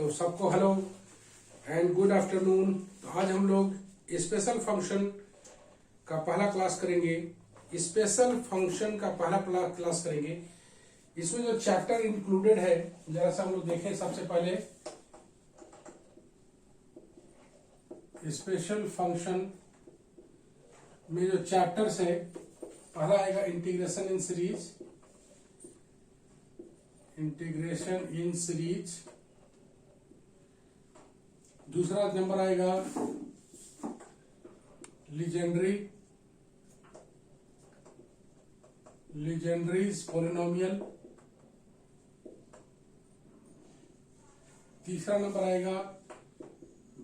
तो सबको hello and good afternoon. तो आज हम लोग स्पेशल फंक्शन का पहला क्लास करेंगे। स्पेशल फंक्शन का पहला क्लास करेंगे। इसमें जो चैप्टर इंक्लूडेड है जरा सा हम लोग देखें। सबसे पहले स्पेशल फंक्शन में जो चैप्टर्स है, पहला आएगा integration in series. Integration in series. दूसरा नंबर आएगा लीजेंड्रीज पोलिनोमियल। तीसरा नंबर आएगा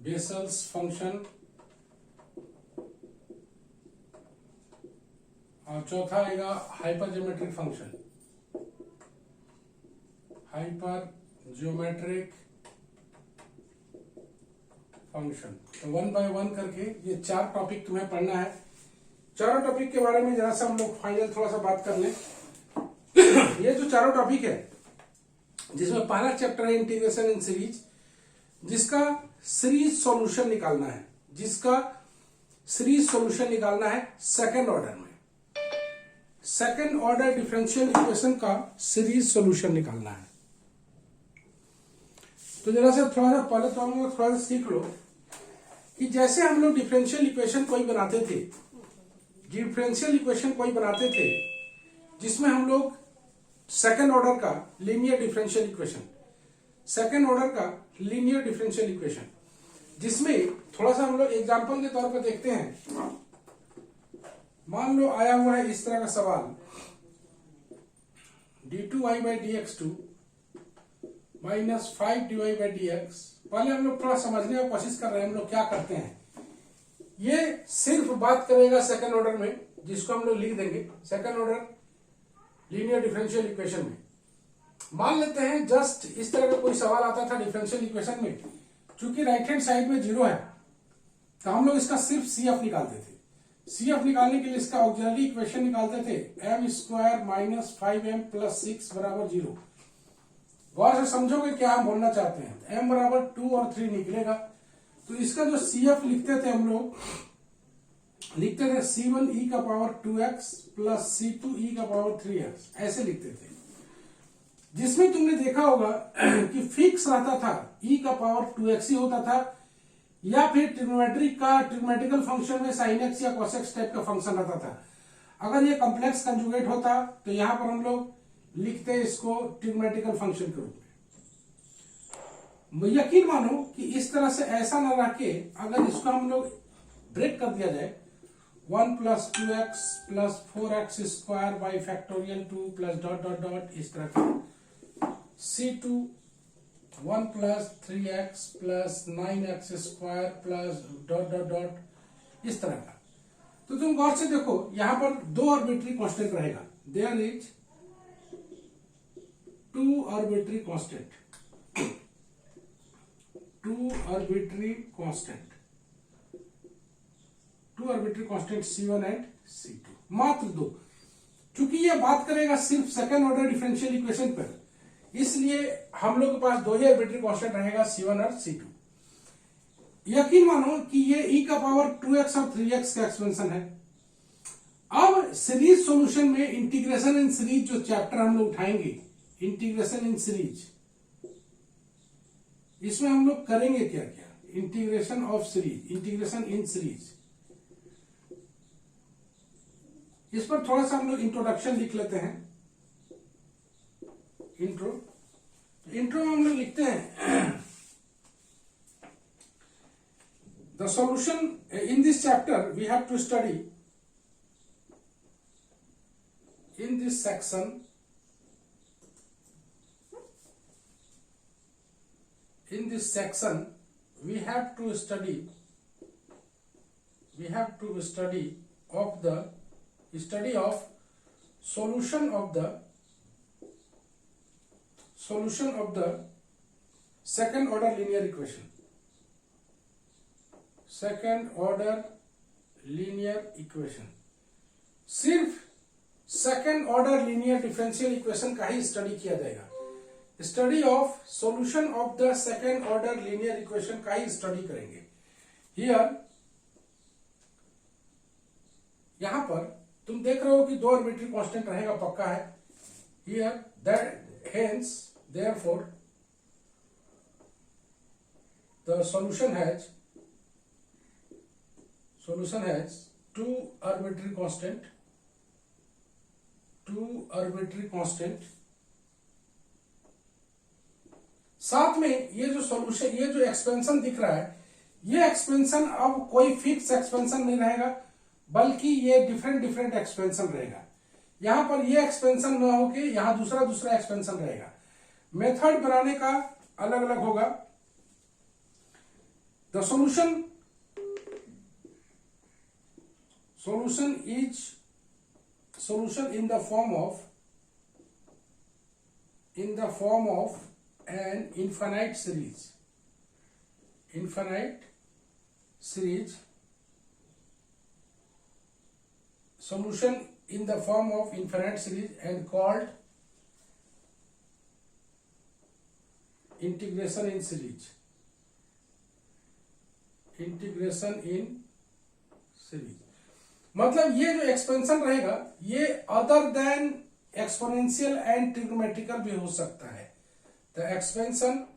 बेसल्स फंक्शन। और चौथा आएगा hyper geometric function. Hyper geometric function. तो वन बाय वन करके ये 4 टॉपिक तुम्हें पढ़ना है। चारों टॉपिक के बारे में जरा सा हम लोग फाइनल थोड़ा सा बात कर लें। ये जो चारों टॉपिक है, जिसमें पहला चैप्टर है इंटीग्रेशन इन सीरीज, जिसका सीरीज सॉल्यूशन निकालना है। सेकंड ऑर्डर में सेकंड ऑर्डर डिफरेंशियल इक्वेशन का सीरीज सॉल्यूशन निकालना है। तो जरा सा थोड़ा सा पहले तो हम लोग थोड़ा सा सीख लो कि जैसे हम लोग डिफरेंशियल इक्वेशन कोई बनाते थे, जिसमें हम लोग सेकंड ऑर्डर का लीनियर डिफरेंशियल इक्वेशन, जिसमें थोड़ा सा हम लोग एग्जांपल के तौर पर देखते हैं। मान लो आया हुआ है इस तरह का सवाल, d2y/dx2 -5dy/dx। पहले हम लोग थोड़ा समझने की कोशिश कर रहे हैं हम लोग क्या करते हैं। ये सिर्फ बात करेगा सेकंड ऑर्डर में, जिसको हम लोग लिख देंगे second order linear differential equation में। मान लेते हैं जस्ट इस तरह का कोई सवाल आता था डिफरेंशियल इक्वेशन में, चूंकि राइट हैंड साइड में 0 है तो हम लोग इसका सिर्फ CF निकालते थे। CF निकालने के लिए इसका ऑक्सिलरी इक्वेशन निकालते थे, m² - 5m + 6 = 0। गौर से समझोगे क्या हम बोलना चाहते हैं। m = 2 और 3 निकलेगा। तो इसका जो CF लिखते थे हम लोग, लिखते थे c1e⁻²x + c2e⁻3x, ऐसे लिखते थे। जिसमें तुमने देखा होगा कि फिक्स रहता था, e⁻2x ही होता था, या फिर ट्रिग्नोमेट्रिकल फंक्शन में sin x या cos x टाइप का फंक्शन रहता था। अगर ये कॉम्प्लेक्स कंजुगेट होता तो यहां पर हम लोग लिखते इसको ट्रिग्नोमेट्रिकल फंक्शन के रूप में। यकीन मानो कि इस तरह से ऐसा ना रह के, अगर इसको हम लोग ब्रेक कर दिया जाए, 1 + 2x + 4x² (2 + ... इस तरह का c2 1 + 3x + 9x² इस तरह का। तो तुम गौर से देखो, यहां पर 2 आर्बिट्री कांस्टेंट रहेगा। There is 2 arbitrary constant C1 and C2, मात्र 2। क्योंकि ये बात करेगा सिर्फ सेकंड ऑर्डर डिफरेंशियल इक्वेशन पर, इसलिए हम लोग के पास 2 ही आर्बिट्री कांस्टेंट रहेगा, C1 और C2। यकीन मानो कि ये e⁻2x और 3x का एक्सपेंशन है। अब सीरीज सॉल्यूशन में इंटीग्रेशन इन सीरीज जो चैप्टर हम लोग उठाएंगे, इंटीग्रेशन इन सीरीज, इसमें हम लोग करेंगे क्या क्या। इंटीग्रेशन इन सीरीज, इस पर थोड़ा सा हम लोग इंट्रोडक्शन लिख लेते हैं। इंट्रो में हम लोग लिखते हैं, the solution in this chapter we have to study in this section. In this section, we have to study of solution of the second order linear equation. सिर्फ second order linear differential equation का ही study किया जाएगा। Study of solution of the second order linear equation का ही study करेंगे। Here यहां पर तुम देख रहे हो कि दो आर्बिट्री कांस्टेंट रहेगा, पक्का है। Here that hence therefore the solution has two arbitrary constant। साथ में ये जो सॉल्यूशन, ये जो एक्सपेंशन दिख रहा है, ये एक्सपेंशन अब कोई फिक्स एक्सपेंशन नहीं रहेगा, बल्कि ये डिफरेंट एक्सपेंशन रहेगा। यहां पर ये एक्सपेंशन ना होके यहां दूसरा एक्सपेंशन रहेगा। मेथड बनाने का अलग अलग होगा। The solution in the form of an infinite series solution in the form of infinite series and called integration in series। मतलब ये जो एक्सपेंशन रहेगा ये other than exponential and trigonometrical भी हो सकता है। The expansion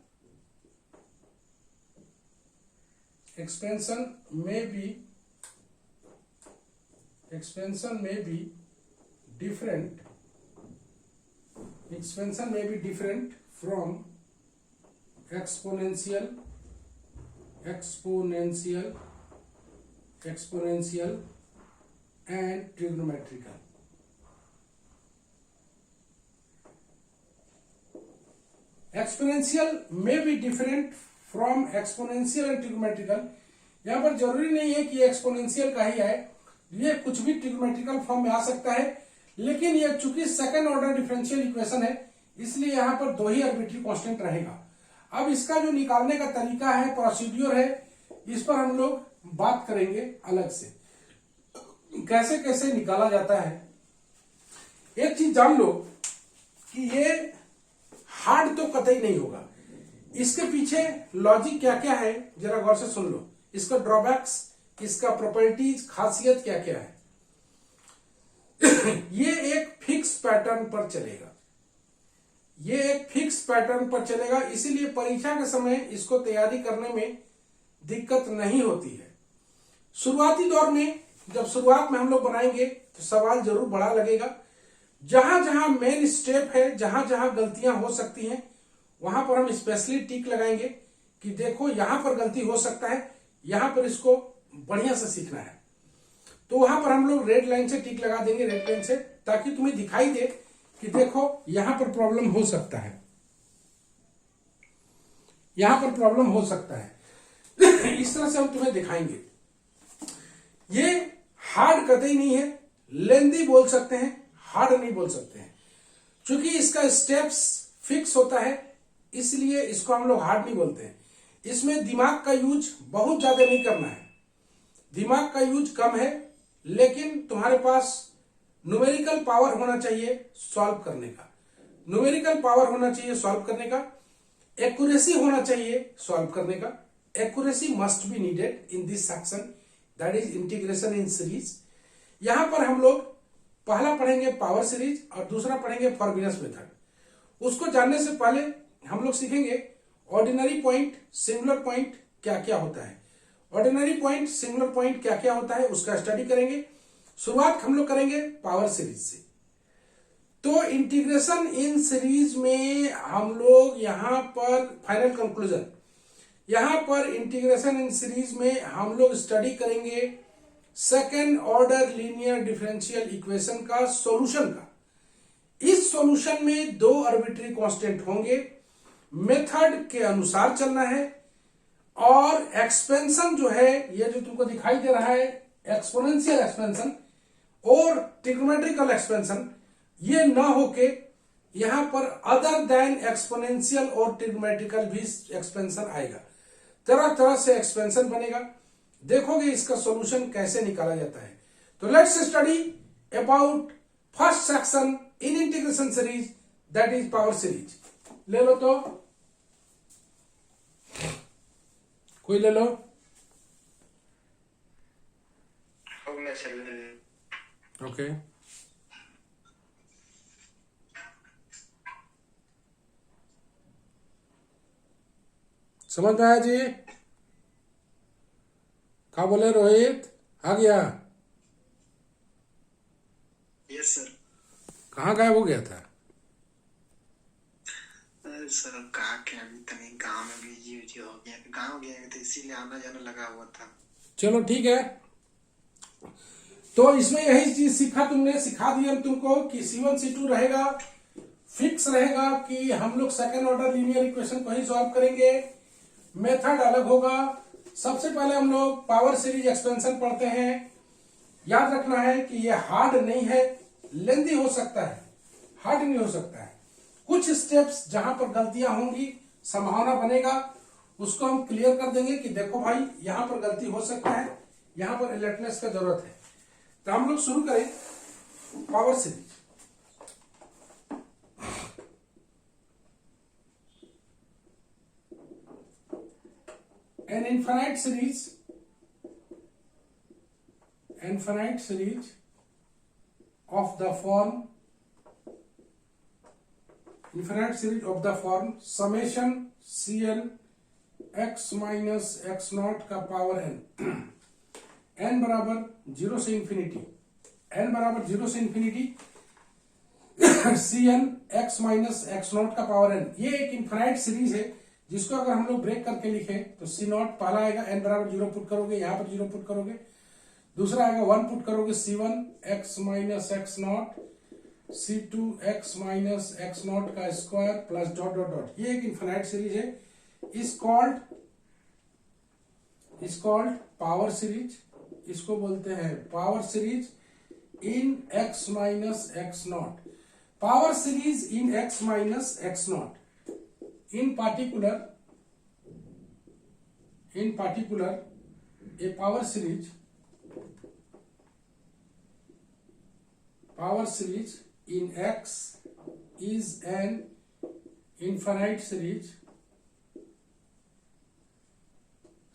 may be different from exponential and trigonometrical। Exponential में भी different from exponential and trigonometrical. यहां पर जरूरी नहीं है कि एक्सपोनेंशियल का ही है, ये कुछ भी ट्रिग्नोमेट्रिकल फॉर्म में आ सकता है, लेकिन ये चूंकि सेकंड ऑर्डर डिफरेंशियल इक्वेशन है इसलिए यहां पर दो ही आर्बिट्री कांस्टेंट रहेगा। अब इसका जो निकालने का तरीका है, प्रोसीड्यूर है, इस पर हम लोग बात करेंगे अलग से, कैसे कैसे निकाला जाता है। एक चीज जान लो कि ये हार्ड तो कतई नहीं होगा, इसके पीछे लॉजिक क्या क्या है जरा गौर से सुन लो, इसका ड्रॉबैक्स, इसका प्रॉपर्टीज, खासियत क्या क्या है। ये एक फिक्स पैटर्न पर चलेगा, इसीलिए परीक्षा के समय इसको तैयारी करने में दिक्कत नहीं होती है। शुरुआती दौर में जब शुरुआत में हम लोग बनाएंगे तो सवाल जरूर बड़ा लगेगा। जहां जहां मेन स्टेप है, जहां जहां गलतियां हो सकती हैं, वहां पर हम स्पेशली टिक लगाएंगे कि देखो यहां पर गलती हो सकता है, यहां पर इसको बढ़िया से सीखना है। तो वहां पर हम लोग रेड लाइन से टिक लगा देंगे, रेड पेन से, ताकि तुम्हें दिखाई दे कि देखो यहां पर प्रॉब्लम हो सकता है, इस तरह से हम तुम्हें दिखाएंगे। ये हार्ड कतई नहीं है, लेंदी बोल सकते हैं, हार्ड नहीं बोल सकते हैं। क्योंकि इसका स्टेप्स फिक्स होता है इसलिए इसको हम लोग हार्ड नहीं बोलते हैं। इसमें दिमाग का यूज बहुत ज्यादा नहीं करना है, दिमाग का यूज कम है, लेकिन तुम्हारे पास न्यूमेरिकल पावर होना चाहिए सॉल्व करने का, एक्यूरेसी होना चाहिए सॉल्व करने का। Accuracy must be needed in this section, that is integration in series. यहां पर हम लोग पहला पढ़ेंगे पावर सीरीज और दूसरा पढ़ेंगे फॉरबिनस मेथड। उसको जानने से पहले हम लोग सीखेंगे ऑर्डिनरी पॉइंट, सिंगुलर पॉइंट क्या क्या होता है। ऑर्डिनरी पॉइंट, सिंगुलर पॉइंट क्या क्या होता है उसका स्टडी करेंगे। शुरुआत हम लोग करेंगे पावर सीरीज से। तो इंटीग्रेशन इन सीरीज में हम लोग यहां पर फाइनल कंक्लूजन, यहां पर इंटीग्रेशन इन सीरीज में हम लोग स्टडी करेंगे second order linear differential equation का सॉल्यूशन का। इस सॉल्यूशन में दो आर्बिट्री कांस्टेंट होंगे, मेथड के अनुसार चलना है, और एक्सपेंशन जो है ये जो तुमको दिखाई दे रहा है एक्सपोनेंशियल एक्सपेंशन और ट्रिग्नोमेट्रिकल एक्सपेंशन, ये ना होके यहां पर अदर देन एक्सपोनेंशियल और ट्रिग्नोमेट्रिकल भी एक्सपेंशन आएगा। तरह तरह से एक्सपेंशन बनेगा, देखोगे इसका सॉल्यूशन कैसे निकाला जाता है। तो let's study about first section in integration series, that is power series. ले लो तो, कोई ले लो। ओके, समझ में आया जी? क्या बोले रोहित? आ गया? Yes sir. कहाँ गायब हो गया था? सर कहा कि अभी तक गांव में बिजी हो गया, गांव गया तो इसीलिए आना जाना लगा हुआ था। चलो ठीक है, तो इसमें यही चीज सीखा तुमने, सिखा दिया हम तुमको कि C1 C2 रहेगा, फिक्स रहेगा कि हम लोग सेकंड ऑर्डर लीनियर इक्वेशन को ही सॉल्व करेंगे, मेथड अलग होगा। सबसे पहले हम लोग पावर सीरीज एक्सपेंशन पढ़ते हैं। याद रखना है कि ये हार्ड नहीं है, लेंदी हो सकता है, हार्ड नहीं हो सकता है। कुछ स्टेप्स जहां पर गलतियां होंगी, संभावना बनेगा, उसको हम क्लियर कर देंगे कि देखो भाई यहां पर गलती हो सकता है, यहां पर अलर्टनेस का जरूरत है। तो हम लोग शुरू करें power series. An infinite series of the form summation Cn x minus x not का पावर n, n बराबर 0 से इंफिनिटी, n बराबर 0 से infinity Cn x minus x naught का पावर n। ये एक इनफाइनाइट सीरीज है जिसको अगर हम लोग ब्रेक करके लिखे तो C नॉट पहला आएगा, n बराबर 0 पुट करोगे, यहां पर 0 पुट करोगे, दूसरा आएगा 1 पुट करोगे, C1 x minus x naught, C2 x minus x naught का square plus dot dot dot. ये एक इनफाइनाइट सीरीज है, इज कॉल्ड पावर सीरीज। इसको बोलते हैं power series in x minus x naught, power series in x minus x naught. In particular, a power series in X is an infinite series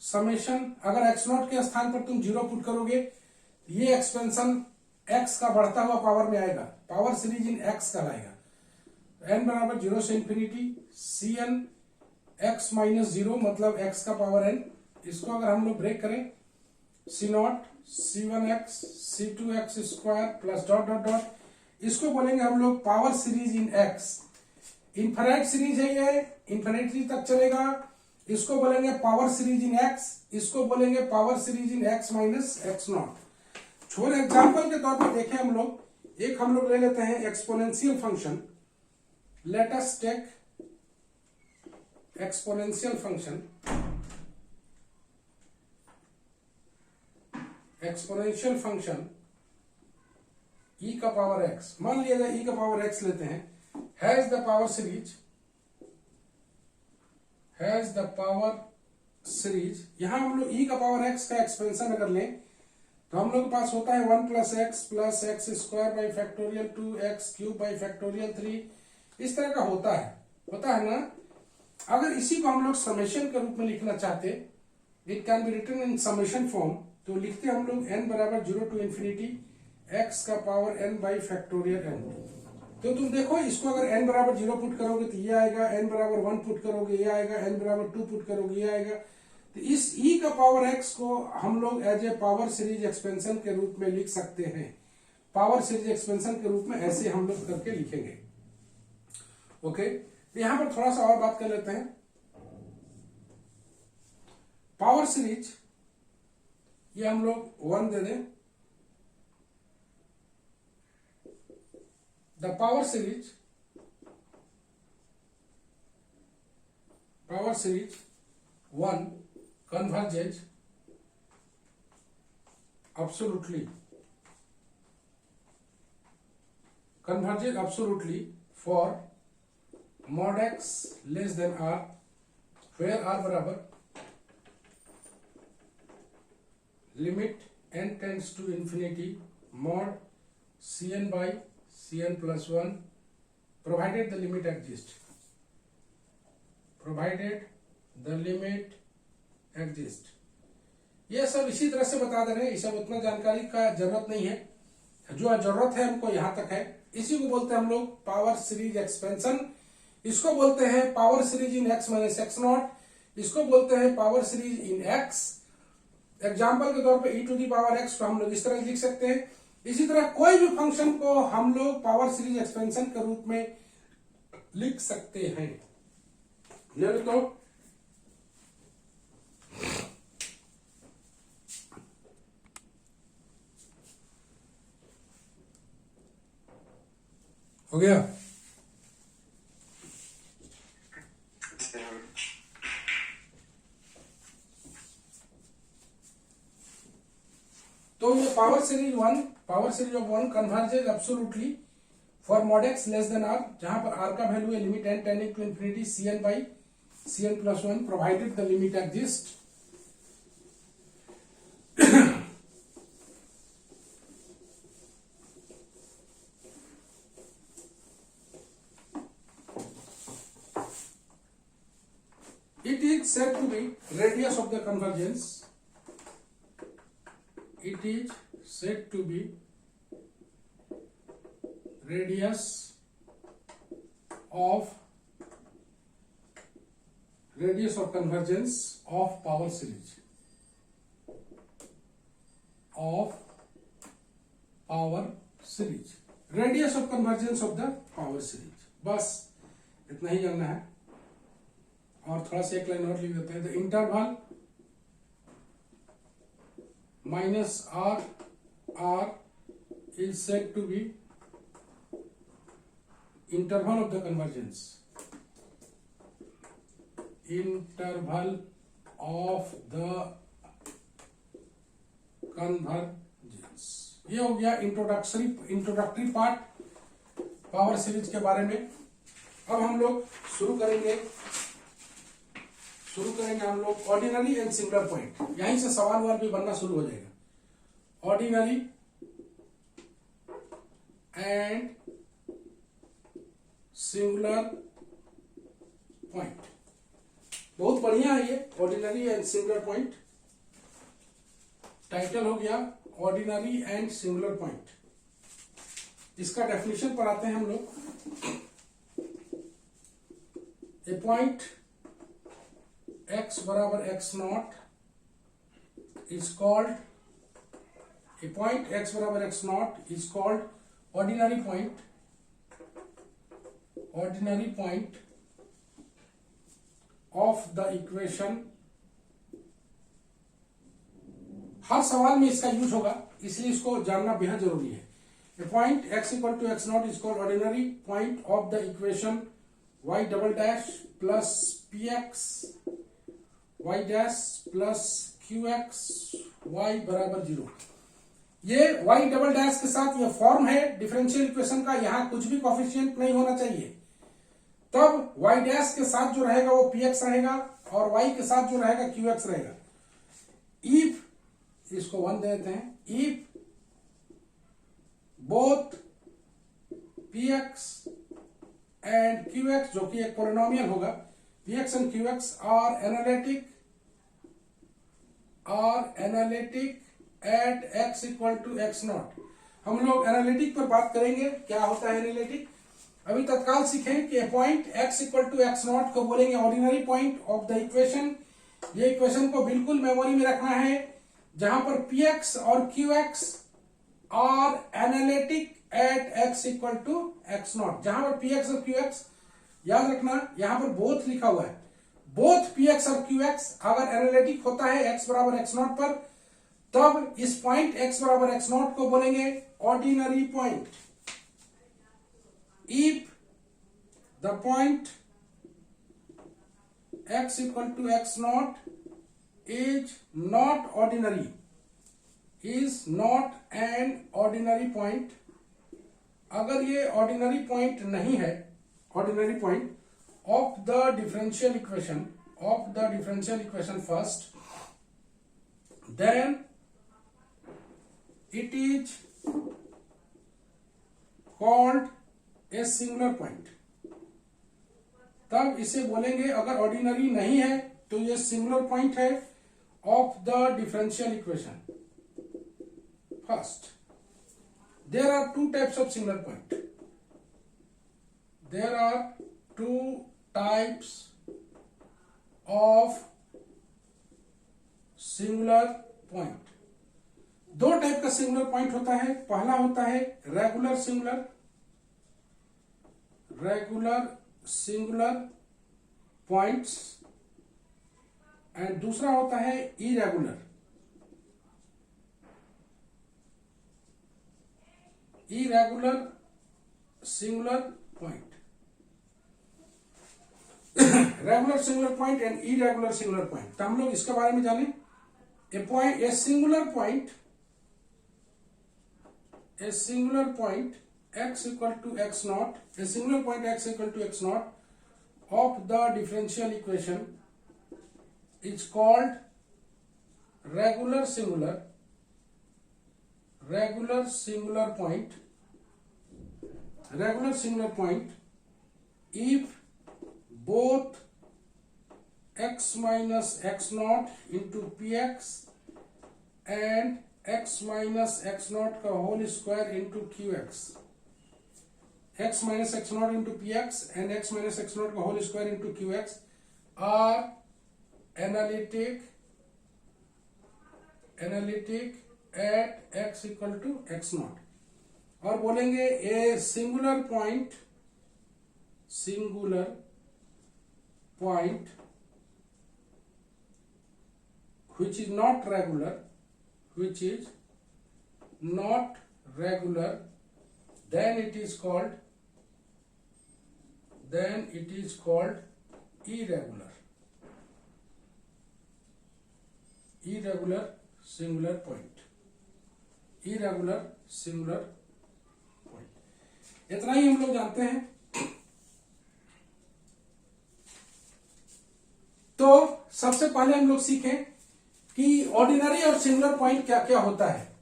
summation. अगर x not के स्थान पर तुम 0 put करोगे, ये एक्सपेंशन x का बढ़ता हुआ पावर में आएगा, पावर सीरीज इन x कहलाएगा। n बराबर 0 से इंफिनिटी Cn x माइनस 0 मतलब x का पावर n। इसको अगर हम लोग ब्रेक करें, C not C1x C2x square plus dot dot dot, इसको बोलेंगे हम लोग power series in x। Infinite series है ये, इनफिनिटी तक चलेगा। इसको बोलेंगे पावर सीरीज इन x, इसको बोलेंगे power series in x minus x not. छोटे एग्जाम्पल के तौर पर देखें हम लोग, एक हम लोग ले लेते हैं exponential function. Let us take exponential function e का पावर x, मान लिएगा e का पावर x लेते हैं, हैज द पावर सीरीज। यहां हम लोग e का पावर x का एक्सपेंशन अगर लें तो हम लोग के पास होता है 1 plus x square by factorial 2x cube by factorial 3, इस तरह का होता है ना। अगर इसी को हम लोग समेशन के रूप में लिखना चाहते, it can be written in summation form, तो लिखते हम लोग n बराबर 0 टू इंफिनिटी x का power n by factorial n। तो तुम देखो, इसको अगर n बराबर 0 पुट करोगे तो ये आएगा, n बराबर 1 पुट करोगे ये आएगा, n बराबर 2 पुट करोगे ये आएगा। तो इस e का पावर x को हम लोग as a power series expansion के रूप में लिख सकते हैं। पावर सीरीज एक्सपेंशन के रूप में ऐसे हम लोग करके लिखेंगे। ओके, तो यहां पर थोड़ा सा और बात कर लेते हैं। पावर सीरीज, ये हम लोग 1 दे दें। The power series 1 converges absolutely for mod x less than r, where r बराबर limit n tends to infinity mod cn by cn plus 1 provided the limit exists। Provided the limit exist. ये सब इसी तरह से बता दे रहे हैं, ये सब उतना जानकारी का जरूरत नहीं है, जो जरूरत है हमको यहां तक है। इसी को बोलते हैं हम लोग पावर सीरीज एक्सपेंशन। इसको बोलते हैं power series in X minus x naught, इसको बोलते हैं power series in X. Example के तौर पे e to the power x को हम लोग इस तरह लिख सकते हैं। इसी तरह कोई भी फंक्शन को हम लोग पावर सीरीज एक्सपेंशन के रूप में लिख सकते हैं। ले तो हो गया। तो ये power series of one converges absolutely for mod X less than R, जहां पर आर का वैल्यू है limit n tending to infinity cn by cn plus one provided the limit exist. It is said to be radius of the convergence. It is said to be radius of convergence of power series radius of convergence of the power series। बस इतना ही जानना है। और थोड़ा सा एक line और लिख देते हैं, the interval minus R is said to be interval of the convergence. Interval of the convergence. ये हो गया इंट्रोडक्टरी पार्ट पावर सीरीज के बारे में। अब हम लोग शुरू करेंगे हम लोग ऑर्डिनरी एंड सिंगुलर पॉइंट। यहीं से सवाल वाल भी बनना शुरू हो जाएगा। ऑर्डिनरी एंड सिंगुलर पॉइंट, बहुत बढ़िया है ये ordinary and singular point. Title हो गया ऑर्डिनरी एंड सिंगुलर पॉइंट। इसका डेफिनेशन पर आते हैं हम लोग। ए पॉइंट x बराबर x naught is called, a point x बराबर x naught is called ordinary point of the equation. हर सवाल में इसका यूज होगा, इसलिए इसको जानना बेहद जरूरी है। A point x equal to x naught is called ordinary point of the equation y double dash plus px y dash plus qx y बराबर 0। ये y डबल डैश के साथ ये फॉर्म है डिफरेंशियल इक्वेशन का, यहां कुछ भी कोफिशिएंट नहीं होना चाहिए। तब y डैश के साथ जो रहेगा वो px रहेगा और y के साथ जो रहेगा qx रहेगा। इफ, इसको 1 दे देते हैं, if both px and qx, जो कि एक पोलिनोमियल होगा, px and qx are analytic at x equal to x naught. हम लोग एनालिटिक पर बात करेंगे, क्या होता है एनालिटिक। अभी तत्काल सीखें कि point x equal to x naught को बोलेंगे ordinary point of the equation. ये इक्वेशन को बिल्कुल मेमोरी में रखना है, जहां पर px और qx are analytic at x equal to x naught. जहां पर px और qx याद रखना, यहां पर बोथ लिखा हुआ है। बोथ px और qx अगर एनालिटिक होता है x बराबर x नॉट पर, तब इस पॉइंट x बराबर x नॉट को बोलेंगे ordinary point. If the point x equal to x naught is not ordinary, is not an ordinary point. अगर ये ऑर्डिनरी पॉइंट नहीं है, ordinary point of the differential equation first, then it is called a singular point। तब इसे बोलेंगे, अगर ordinary नहीं है तो ये सिंगुलर पॉइंट है of the differential equation. First, there are two types of singular point. There are two types of singular point. दो टाइप का सिंगुलर पॉइंट होता है। पहला होता है रेगुलर सिंगुलर पॉइंट्स एंड दूसरा होता है irregular singular point. Regular singular point and irregular singular point. तो हम लोग इसके बारे में जाने। A singular point x equal to x naught, a singular point x equal to x naught of the differential equation is called regular singular point if both x minus x naught into px and x minus x naught का whole square into qx, x minus x naught into px and x minus x naught का whole square into qx are analytic at x equal to x naught। और बोलेंगे a singular point which is not regular, then it is called irregular singular point। इतना ही हम लोग जानते हैं। तो सबसे पहले हम लोग सीखें कि ऑर्डिनरी और सिंगुलर पॉइंट क्या क्या होता है।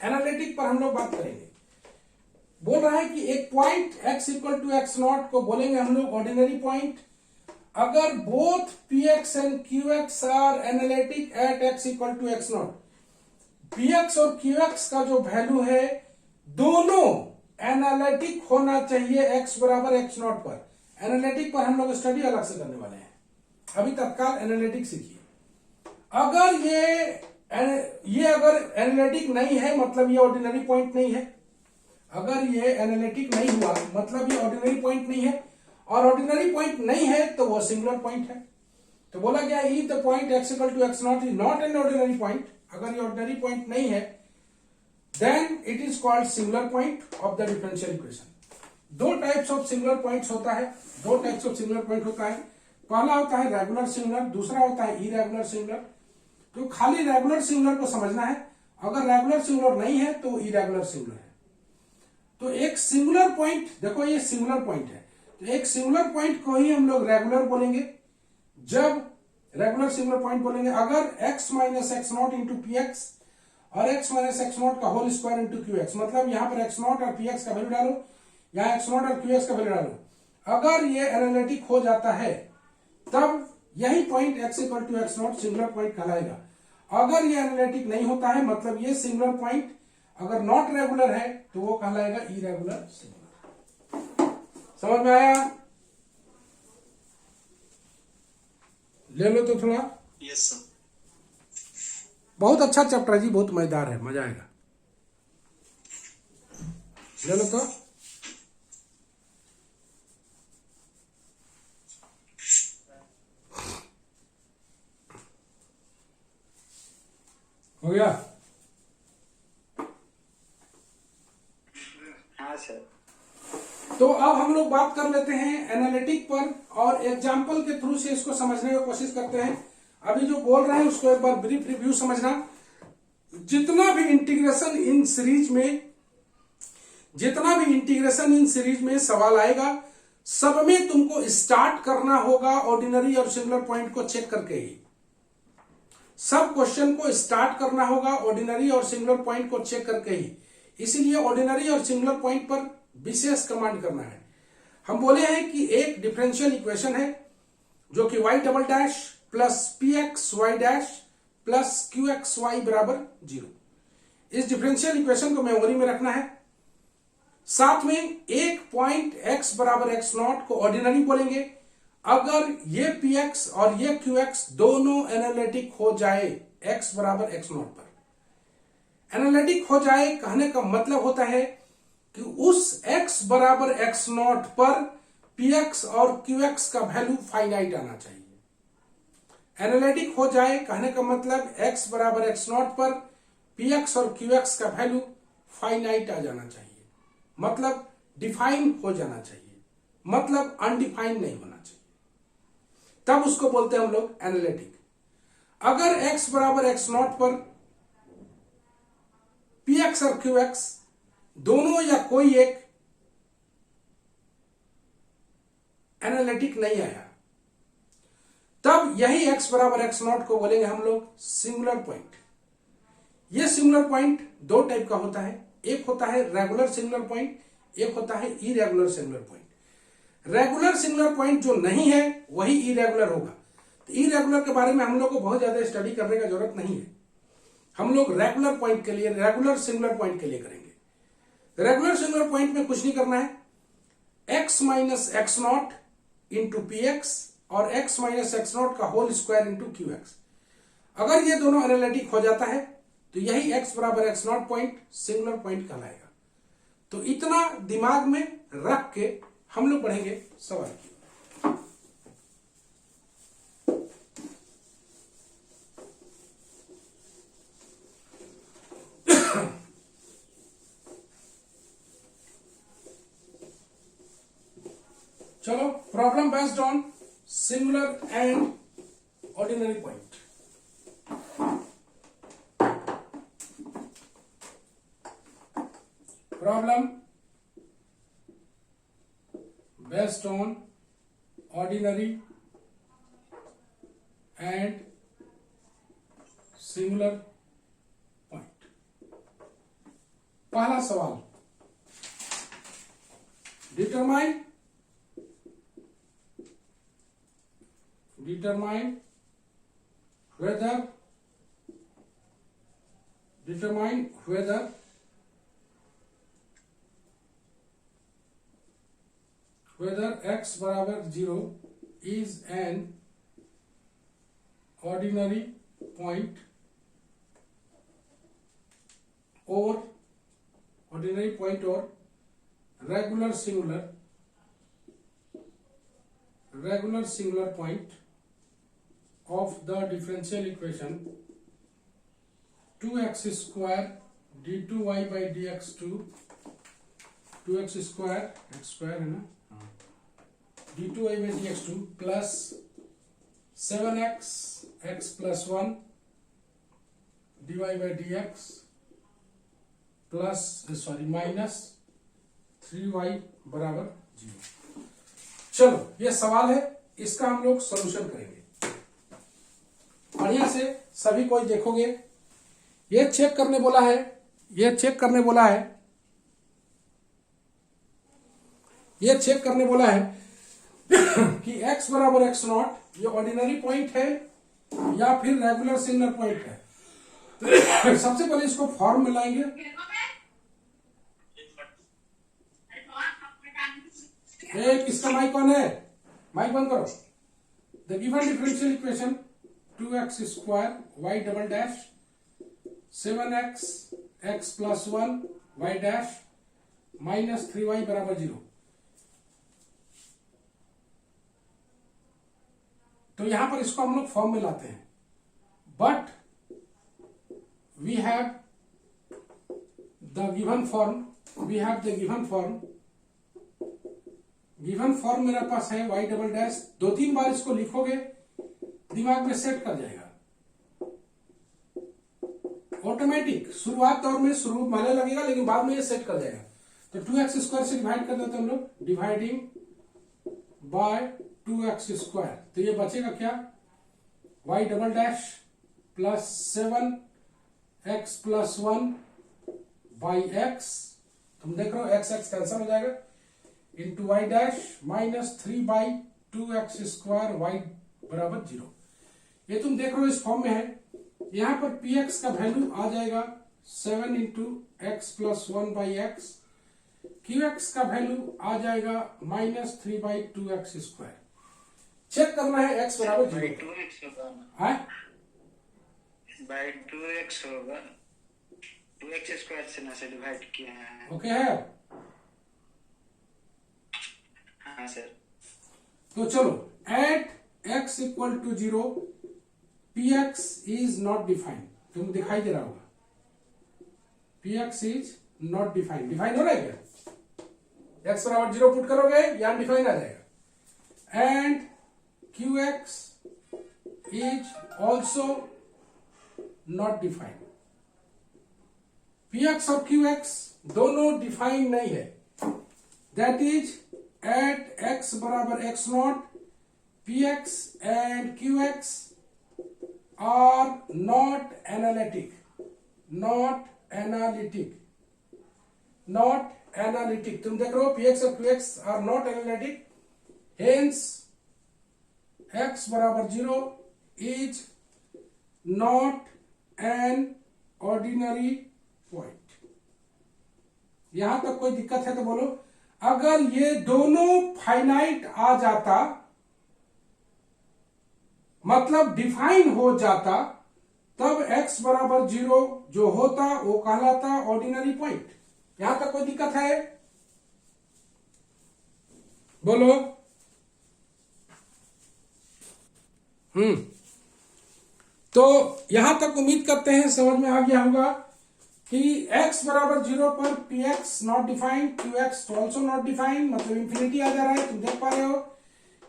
एनालिटिक पर हम लोग बात करेंगे। बोल रहा है कि एक point x equal to x naught को बोलेंगे हम लोग ऑर्डिनरी पॉइंट अगर both px and qx are analytic at x equal to x naught. px और qx का जो वैल्यू है दोनों एनालिटिक होना चाहिए x बराबर x नॉट पर। एनालिटिक पर हम लोग स्टडी अलग से करने वाले हैं, अभी तत्काल एनालिटिक सीखिए। अगर ये अगर एनालिटिक नहीं है मतलब ये ऑर्डिनरी पॉइंट नहीं है। अगर ये एनालिटिक नहीं हुआ मतलब ये ऑर्डिनरी पॉइंट नहीं है, और ऑर्डिनरी पॉइंट नहीं है तो वो सिंगुलर पॉइंट है। तो बोला गया if the point x equal to x naught is not an ordinary point, अगर ये ऑर्डिनरी पॉइंट नहीं है then it is called singular point of the differential equation. दो टाइप्स ऑफ सिंगुलर पॉइंट्स होता है, पहला होता है रेगुलर सिंगुलर, दूसरा होता है इरेगुलर सिंगुलर। तो खाली रेगुलर सिंगुलर को समझना है, अगर रेगुलर सिंगुलर नहीं है तो इरेगुलर सिंगुलर है। तो एक सिंगुलर पॉइंट, देखो ये सिंगुलर पॉइंट है, तो एक सिंगुलर पॉइंट को ही हम लोग रेगुलर बोलेंगे। जब रेगुलर सिंगुलर पॉइंट बोलेंगे अगर x minus x naught into p x और x माइनस एक्स नॉट का whole square into q x, मतलब यहां पर x नॉट और पी एक्स का वैल्यू डालो, यहां x नॉट और क्यू एक्स का वैल्यू डालो। अगर ये एनालिटिक हो जाता है तब यही point x equal to x naught singular point कहलाएगा। अगर ये एनालिटिक नहीं होता है मतलब ये सिंगुलर पॉइंट अगर नॉट रेगुलर है तो वो कहलाएगा इरेगुलर सिंगुलर। समझ में आया? ले लो तो थोड़ा। Yes sir. बहुत अच्छा चैप्टर है जी, बहुत मजेदार है, मजा आएगा। ले लो तो। हो गया? हाँ सर। तो अब हम लोग बात कर लेते हैं एनालिटिक पर और एग्जाम्पल के थ्रू से इसको समझने की कोशिश करते हैं। अभी जो बोल रहे हैं उसको एक बार ब्रीफ रिव्यू समझना। जितना भी इंटीग्रेशन इन सीरीज में सवाल आएगा सब में तुमको स्टार्ट करना होगा ऑर्डिनरी और सिंगुलर पॉइंट को चेक करके ही। सब क्वेश्चन को स्टार्ट करना होगा ऑर्डिनरी और सिंगुलर पॉइंट को चेक करके ही। इसीलिए ऑर्डिनरी और सिंगुलर पॉइंट पर विशेष कमांड करना है। हम बोले हैं कि एक डिफरेंशियल इक्वेशन है जो कि y double dash plus p x y dash plus q x y बराबर 0। इस डिफरेंशियल इक्वेशन को मेमोरी में रखना है। साथ में एक पॉइंट x बराबर x नॉट को ऑर्डिनरी बोलेंगे अगर ये px और ये qx दोनों एनालिटिक हो जाए x बराबर x नॉट पर। एनालिटिक हो जाए कहने का मतलब होता है कि उस x बराबर x नॉट पर px और qx का वैल्यू फाइनाइट आना चाहिए। एनालिटिक हो जाए कहने का मतलब x बराबर x नॉट पर px और qx का वैल्यू फाइनाइट आ जाना चाहिए, मतलब डिफाइन हो जाना चाहिए, मतलब अनडिफाइंड नहीं होना चाहिए, तब उसको बोलते हैं हम लोग एनालिटिक। अगर x बराबर x नॉट पर px और qx दोनों या कोई एक एनालिटिक नहीं आया, तब यही x बराबर x नॉट को बोलेंगे हम लोग सिंगुलर पॉइंट। यह सिंगुलर पॉइंट दो टाइप का होता है, एक होता है रेगुलर सिंगुलर पॉइंट, एक होता है irregular singular point. Regular singular point जो नहीं है वही इरेगुलर होगा। तो इरेगुलर के बारे में हम लोग को बहुत ज्यादा स्टडी करने का जरूरत नहीं है, हम लोग रेगुलर पॉइंट के लिए, रेगुलर सिंगुलर पॉइंट के लिए करेंगे। रेगुलर सिंगुलर पॉइंट में कुछ नहीं करना है, x minus x naught into p x और x माइनस एक्स नॉट का whole square into q x. अगर ये दोनों एनालिटिक हो जाता है तो यही x बराबर x not point singular point कहलाएगा। तो इतना दिमाग में रख के हम लोग पढ़ेंगे सवाल की। चलो, problem based on singular and ordinary point. Problem based on ordinary and singular point. पहला सवाल, डिटरमाइन whether x बराबर 0 is an ordinary point or regular singular point of the differential equation 2x square d2y by dx2 2x square x square है ना, d2y by dx2 plus 7x x plus 1 dy by dx plus minus 3y बराबर 0। चलो, ये सवाल है, इसका हम लोग सॉल्यूशन करेंगे। बढ़िया से सभी कोई देखोगे। ये चेक करने बोला है कि x बराबर x नॉट ये ऑर्डिनरी पॉइंट है या फिर रेगुलर सिंगुलर पॉइंट है। सबसे पहले इसको फॉर्म में लाएंगे। किसका माइक ऑन है? माइक बंद करो। The given differential equation 2x square y double dash 7x x plus 1 y dash minus 3y बराबर 0। तो यहां पर इसको हम लोग फॉर्म में लाते हैं, but we have the given form मेरे पास है y डबल डैश। 2-3 बार इसको लिखोगे दिमाग में सेट कर जाएगा ऑटोमेटिक। शुरुआत दौर में शुरू माने लगेगा, लेकिन बाद में ये सेट कर जाएगा। तो 2x स्क्वायर से डिवाइड कर देते हैं हम लोग, डिवाइडिंग बाय 2x स्क्वायर। तो ये बचेगा क्या, y double dash plus 7x plus 1 by x। तुम देख रहे हो x कैंसल हो जाएगा, into y dash minus 3/2x² y बराबर 0। ये तुम देख रहे हो इस फॉर्म में है। यहां पर px का वैल्यू आ जाएगा 7 into x plus 1/x, qx का वैल्यू आ जाएगा माइनस 3/2x²। चेक करना है x बराबर 0 है, बाई 2x होगा, 2x² से ना से डिवाइड किया है। ओके है। हाँ सर। तो चलो, at x equal to 0 px is not defined. तुम दिखाई दे रहा होगा, px is not defined. Define हो रहा है क्या? x बराबर 0 पुट करोगे या अनडिफाइंड आ जाएगा। And qx is also not defined. px और qx दोनों डिफाइंड नहीं है। दैट इज एट x बराबर x0 px and qx are not analytic, not analytic, not analytic। तुम देख रहे हो px और qx are not analytic, hence x बराबर 0 is not an ordinary point। यहां तक कोई दिक्कत है तो बोलो। अगर ये दोनों फाइनाइट आ जाता, मतलब डिफाइन हो जाता, तब x बराबर 0 जो होता वो कहलाता ऑर्डिनरी पॉइंट। यहां तक कोई दिक्कत है? बोलो। तो यहां तक उम्मीद करते हैं समझ में आ गया होगा कि x बराबर 0 पर px not defined, qx also not defined, मतलब इंफिनिटी आ जा रहा है, तुम देख पा रहे हो।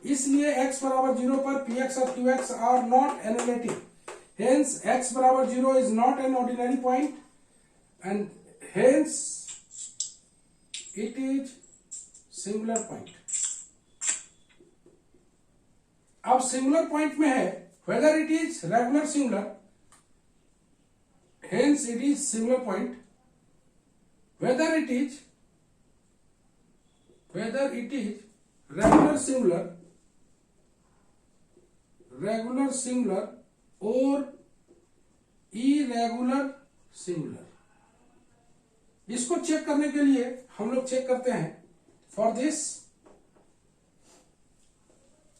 इसलिए x बराबर 0 पर px और qx are not analytic, hence x बराबर 0 is not an ordinary point and hence it is singular point. अब सिंगुलर पॉइंट में है whether it is regular singular, hence it is singular point, whether it is regular singular or irregular singular। इसको check करने के लिए हम लोग check करते हैं। For this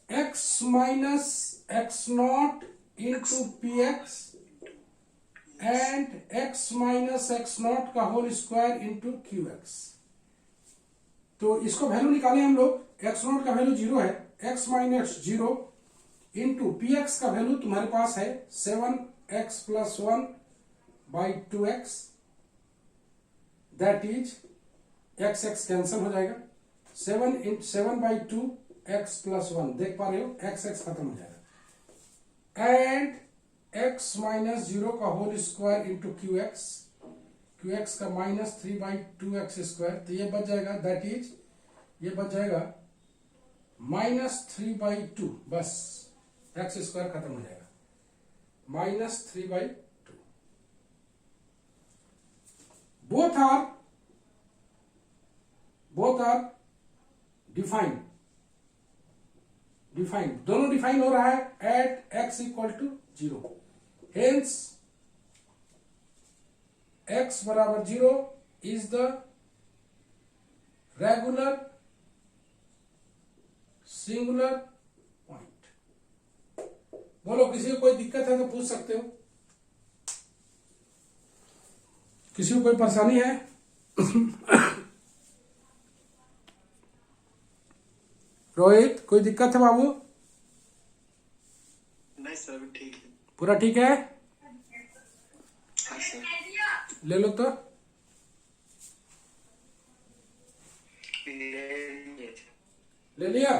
x minus x0 into px and x minus x0 का whole square into qx। तो इसको वैल्यू निकाले हम लोग। x0 का वैल्यू 0 है, x माइनस 0 इंटू px का वैल्यू तुम्हारे पास है 7x plus 1/2x, that is x cancel हो जाएगा। 7/2x प्लस 1, देख पा रहे हो, x खत्म हो जाएगा। एंड x माइनस 0 का होल स्क्वायर इंटू qx का माइनस 3/2x², तो ये बच जाएगा, दैट इज ये बच जाएगा -3/2। बस x² खत्म हो जाएगा, -3/2। बोथ आर डिफाइंड, दोनों डिफाइन हो रहा है at x equal to 0। Hence x बराबर 0 is the regular singular point. बोलो, किसी को कोई दिक्कत है तो पूछ सकते हो, किसी को कोई परेशानी है? रोहित, कोई दिक्कत है बाबू? नहीं सर, अभी ठीक है। पूरा ठीक है? हाँ सर। ले लो तो। ले लिया?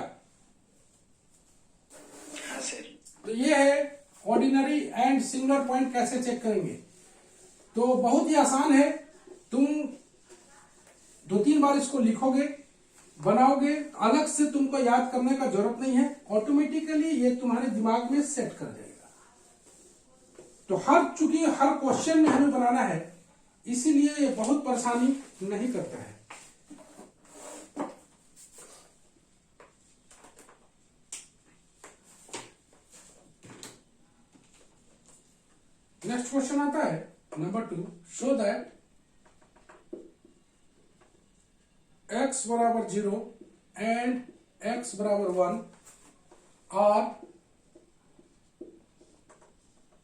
हाँ सर। तो ये है ऑर्डिनरी एंड सिंगुलर पॉइंट कैसे चेक करेंगे। तो बहुत ही आसान है, तुम 2-3 बार इसको लिखोगे, बनाओगे, अलग से तुमको याद करने का जरूरत नहीं है, ऑटोमेटिकली ये तुम्हारे दिमाग में सेट कर जाएगा। तो चूंकि हर क्वेश्चन में हमें बनाना है, इसीलिए ये बहुत परेशानी नहीं करता है। नेक्स्ट क्वेश्चन आता है नंबर 2, शो दैट x बराबर 0 एंड x बराबर 1 आर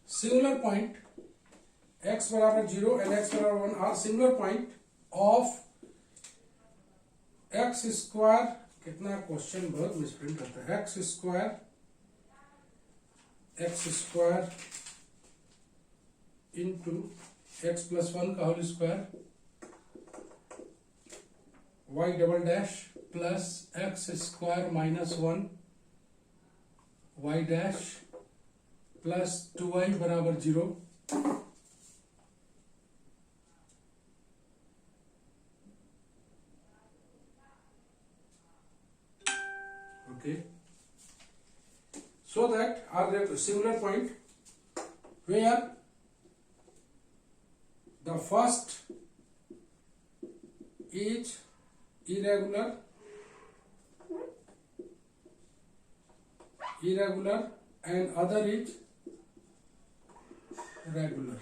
सिंगुलर पॉइंट, x बराबर 0 एंड x बराबर 1 are singular point of x square, कितना क्वेश्चन बहुत मिसप्रिंट करता है, x square into x plus 1 का whole square y double dash plus x square minus 1 y dash plus 2y बराबर 0। Okay, so that are the singular point where the first is irregular and other is regular.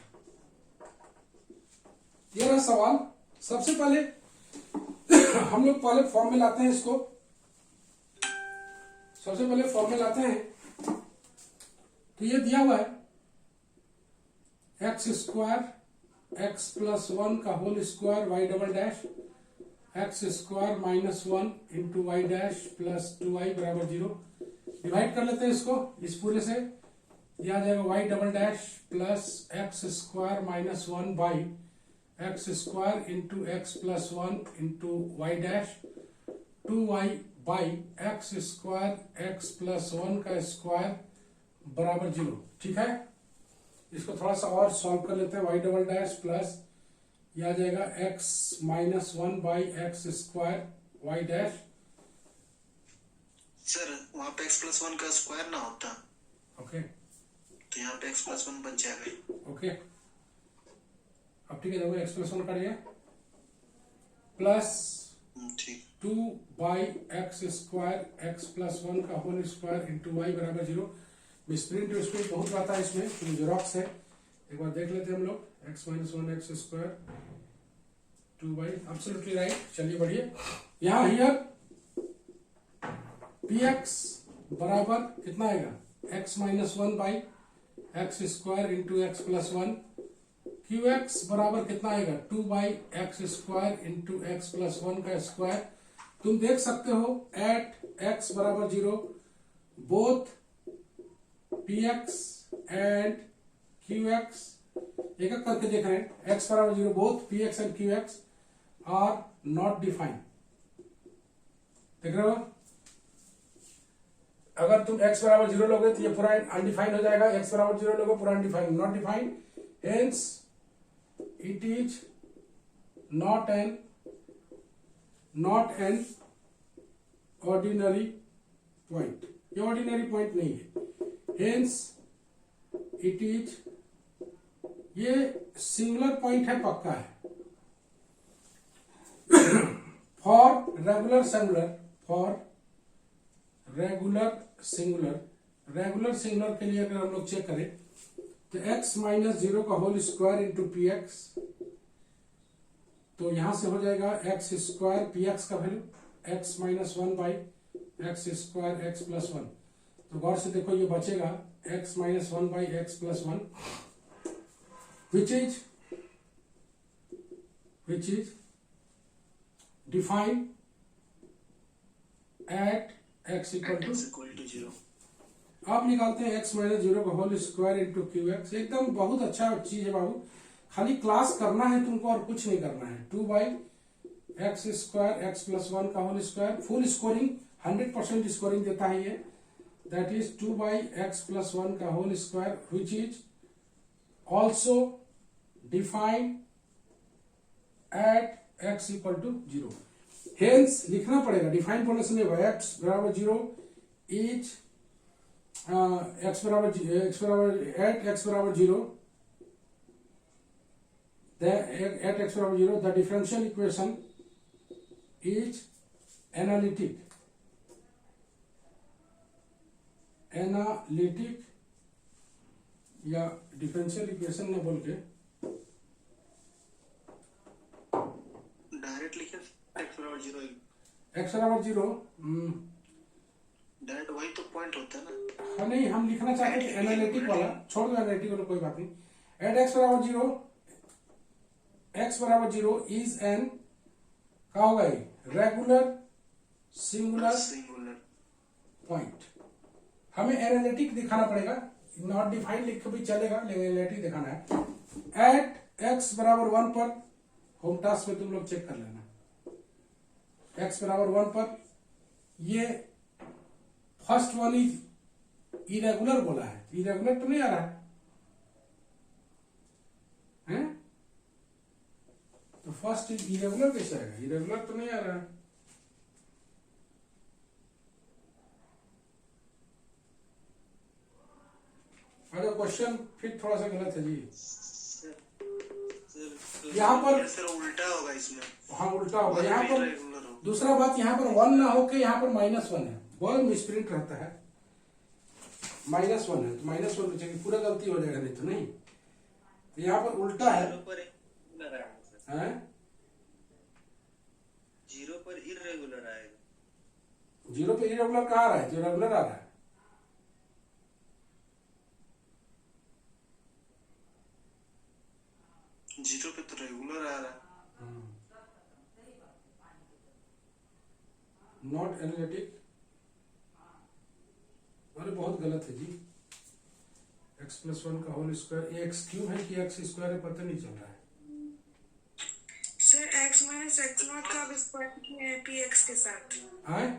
ये रहा सवाल। सबसे पहले हम लोग पहले फॉर्म में लाते हैं इसको, सबसे पहले फॉर्म में लाते हैं तो ये दिया हुआ है एक्स स्क्वायर एक्स प्लस 1 का whole square y double dash x square minus 1 into y dash plus 2y बराबर 0। डिवाइड कर लेते हैं इसको, इस पूरे से यह आ जाएगा y double dash plus x square minus 1 by x square into x plus 1 into y dash 2y by x square x plus 1 का स्क्वायर बराबर 0। ठीक है, इसको थोड़ा सा और सॉल्व कर लेते हैं। वाई डबल डैश प्लस यह आ जाएगा x minus 1 by x square y dash. Sir वहां पे x प्लस 1 का स्क्वायर ना होता, ओके, तो यहाँ पे x प्लस 1 बच जाएगा। ओके, अब ठीक है, देखो एक्स प्लस 1 करिए प्लस ठीक 2 by x square x plus 1 का होल स्क्वायर इंटू वाई बराबर 0। मिसप्रिंट उसमें बहुत आता है, इसमें जेरोक्स है, एक बार देख लेते हैं हम लोग। X minus 1 x square 2 by, absolutely right. चलिए बढ़िए, यहाँ हियर पी एक्स बराबर कितना आएगा x minus 1 by x square into x plus 1। Q x बराबर कितना आएगा 2 by x square into x plus 1 का स्क्वायर। तुम देख सकते हो एट एक्स बराबर 0 both p x and q x, एक एक करके देख रहे हैं। एक्स बराबर 0 both p x and q x are not defined, देख रहे हो। अगर तुम x बराबर 0 लोगे तो ये पूरा अनडिफाइंड हो जाएगा, x बराबर 0 लोगे पूरा undefined, not defined, hence it is not an ordinary point, ये ऑर्डिनरी पॉइंट नहीं है, हेंस इट इज, ये सिंगुलर पॉइंट है, पक्का है। For regular singular, for regular singular के लिए अगर हम लोग चेक करें तो x माइनस 0 का whole square into p x, तो यहां से हो जाएगा एक्स स्क्वायर पी एक्स का value x minus 1 by x square x plus 1। तो गौर से देखो ये बचेगा x minus 1 by x plus 1 which is defined at x equal to 0। आप निकालते हैं x माइनस 0 का whole square into q x. एकदम बहुत अच्छा चीज है बाबू, खाली क्लास करना है तुमको और कुछ नहीं करना है। 2 by x square x plus 1 का whole square, full scoring 100% scoring देता है ये, that is 2 by x plus 1 का whole square which is also defined at x equal to 0। Hence लिखना पड़ेगा, डिफाइन बोलने से नहीं होगा। एक्स बराबर 0 इज एक्स बराबर एट एक्स बराबर 0 एट एक्स बराबर 0 the differential equation is analytic या डिफरेंशियल इक्वेशन ना बोल के डायरेक्ट लिखे एक्स बराबर 0 x बराबर 0। डायरेक्ट वही तो पॉइंट होता है ना। हाँ नहीं, हम लिखना चाहते थे एनालिटिक वाला, छोड़ दो एनालिटिक वाला, कोई बात नहीं। एट x बराबर 0, x बराबर 0 इज एन, क्या होगा ये, रेगुलर सिंगुलर सिंगुलर पॉइंट। हमें एनालिटिक दिखाना पड़ेगा, नॉट डिफाइंड लिख के भी चलेगा, लेकिन एनालिटिक दिखाना है। एट x बराबर 1 पर, होम टास्क में तुम लोग चेक कर लेना, x बराबर 1 पर ये फर्स्ट वन इज इरेगुलर बोला है, इरेगुलर तो नहीं आ रहा है? तो फर्स्ट इज इरेगुलर कैसे आएगा, इरेगुलर तो नहीं आ रहा है। अगर क्वेश्चन फिर थोड़ा सा गलत है जी, यहाँ पर सर उल्टा होगा इसमें। हाँ उल्टा होगा, यहाँ पर रेगुलर हो। दूसरा बात, यहाँ पर 1 ना होके यहाँ पर -1 है, बहुत मिसप्रिंट रहता है। -1 है तो -1 बचेगी, पूरा गलती हो जाएगा, नहीं तो नहीं। तो यहाँ पर उल्टा है, 0 पर इरेगुलर आएगा सर। हैं? 0 पर इरेगुलर आएगा। 0 पे इरेगुलर कहाँ आ रहा है, जो रेगुलर आ रहा है। जीरो पे तो रेगुलर आ रहा है। नॉट एनालिटिक, अरे बहुत गलत है जी। x + 1 का होल स्क्वायर, ये x क्यूब है कि x स्क्वायर है, पता नहीं चल रहा है। Sir x minus x naught का आप स्क्वायर किए हैं px के साथ। आए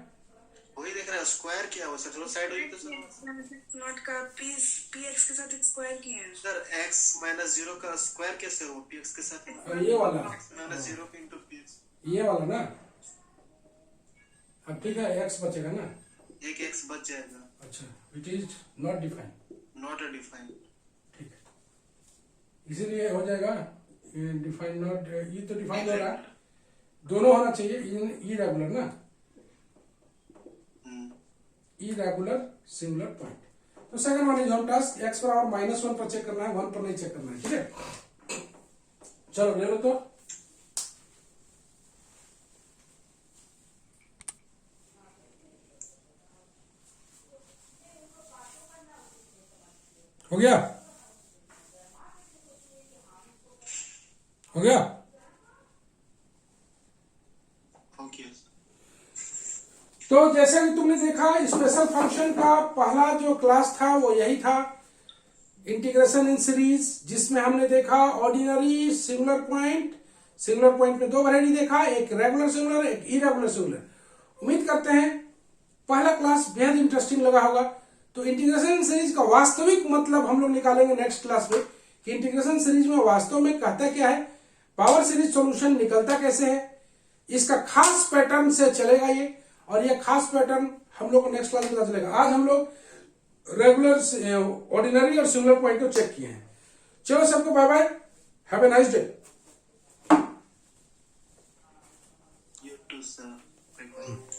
वही देख रहा है स्क्वायर क्या हुआ सर, चलो साइड हुई तो sir. x minus x naught का px के साथ स्क्वायर किए हैं। सर x - 0 का स्क्वायर कैसे हो px के साथ? ये वाला, - 0 इंटू px। ये वाला ना, अब ठीक है, x बचेगा ना। एक x बच जाएगा। अच्छा, it is not defined, not a defined. ठीक है, इसीलिए हो जाएगा डिफाइंड नॉट, ये तो डिफाइंड हो रहा है, दोनों होना चाहिए। इरेगुलर ना, इरेगुलर सिंगुलर पॉइंट। तो second one is home task, x बराबर -1 पर चेक करना है, 1 पर नहीं चेक करना है, ठीक है। चलो ले लो तो, हो गया, हो गया। ओके। तो जैसे कि तुमने देखा, स्पेशल फंक्शन का पहला जो क्लास था वो यही था, इंटीग्रेशन इन सीरीज, जिसमें हमने देखा ordinary singular point. Singular point में 2 वैरायटी देखा, एक रेगुलर सिंगुलर, एक इरेगुलर सिंगुलर। उम्मीद करते हैं पहला क्लास बेहद इंटरेस्टिंग लगा होगा। तो इंटीग्रेशन इन सीरीज का वास्तविक मतलब हम लोग निकालेंगे नेक्स्ट क्लास में, कि इंटीग्रेशन सीरीज में वास्तव में कहता क्या है, पावर सीरीज सॉल्यूशन निकलता कैसे है, इसका खास पैटर्न से चलेगा ये, और ये खास पैटर्न हम लोग को नेक्स्ट क्लास में पता चलेगा। आज हम लोग रेगुलर, ऑर्डिनरी और सिंगुलर पॉइंट को चेक किए हैं। चलो सबको bye bye, have a nice day. You too, sir. Bye-bye.